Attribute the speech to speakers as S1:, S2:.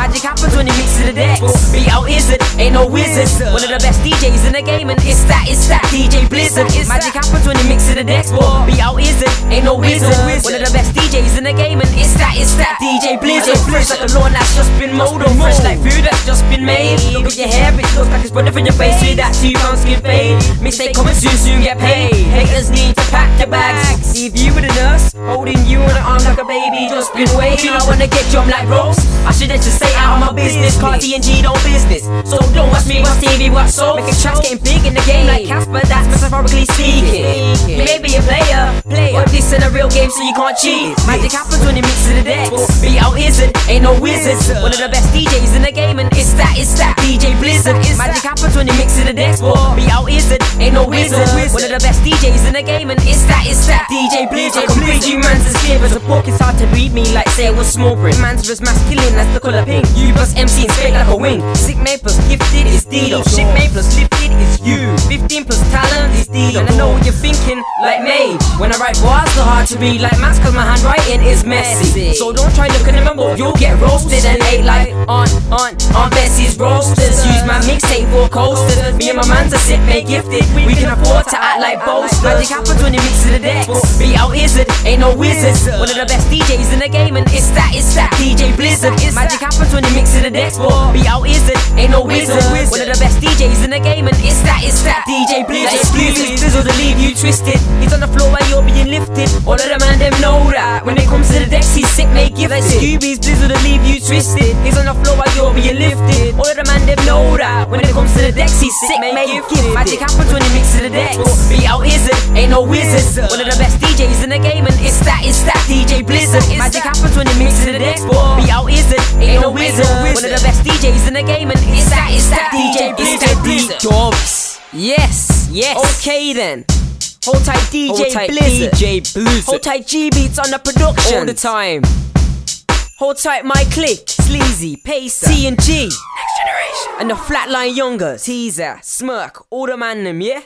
S1: Magic happens when you mix to the decks. Beat out Izzard, ain't no wizard. One of the best DJs in the game, and it's that DJ Blizzard. Magic happens when you mix to the decks. Beat out Izzard, ain't no wizard. One of the best DJs in the game, and it's that DJ Blizzard. Fresh like a lawn that's just been mowed, or fresh like food that's just been made. Look at your hair, it looks like it's running from your face. See that £2 skin fade. Mistake coming soon get paid. Haters need to pack your bags. Leave you with a nurse, holding you in her arms like a baby. Just been waiting, I wanna get jumped like ropes. I should just stay out of my business. Cardi and G don't business. So don't watch me, watch TV, watch soap. Making tracks getting big in the game like Casper, that's metaphorically speaking. You may be a player, but this ain't a real game, so you can't cheat. Magic happens when you mix to the decks. Beat out Izzard, ain't no wizard. One of the best DJs in the game, and it's that DJ Blizzard. Magic happens when you mix to the decks. Beat out Izzard, ain't no wizard. One of the best DJs in the game, and it's that DJ Blizzard. I can read you man's as clear as a book. It's hard to read me like say it was small print. Man's was masculine, that's the colour pink. You plus MC and straight like a wing. Sick mate plus gifted is Dido. Shit mate plus lifted is you. 15 plus talent is Dido. And I know what you're thinking, like Mage. When I write bars, they're hard to read like maths, cause my handwriting is messy. So don't try looking at my book, you'll get roasted and ate like on Bessie's roasters. Use my mixtape for coasters. Me and my man's a sick mate gifted. We can afford to act like boasters. Magic happens when you mix to the decks. Beat out Izzard, ain't no wizard. One of the best DJs in the game, and it's that DJ Blizzard. Magic happens when you mix to the decks. Beat out Izzard, ain't no wizard. One of the best DJs in the game, and it's that DJ Blizzard. Excuse me, Blizzard to leave you twisted. He's on the floor while you're being lifted. All of the man them know that. When it comes to the decks, he's sick mate gifted. Scooby's Blizzard to leave you twisted. He's on the floor while you're being lifted. All of the man them know that. When it comes to the decks, he's sick mate gifted. Magic happens when you mix to the decks. Beat out Izzard, ain't no wizard. One of the best DJs in the game, and it's that DJ Blizzard. Magic happens when you mix to the decks. Beat out Izzard, ain't no wizard. One of the best DJs in the game, and it's that DJ Blizzard. Dubz. Yes. Okay then. Hold tight DJ Blizzard. Hold tight G Beats on the production all the time. Hold tight my clique, Sleazy, Pacer, T and G, Next Generation, and the Flatline Youngers, Teaser, Smirk, all the man them, yeah?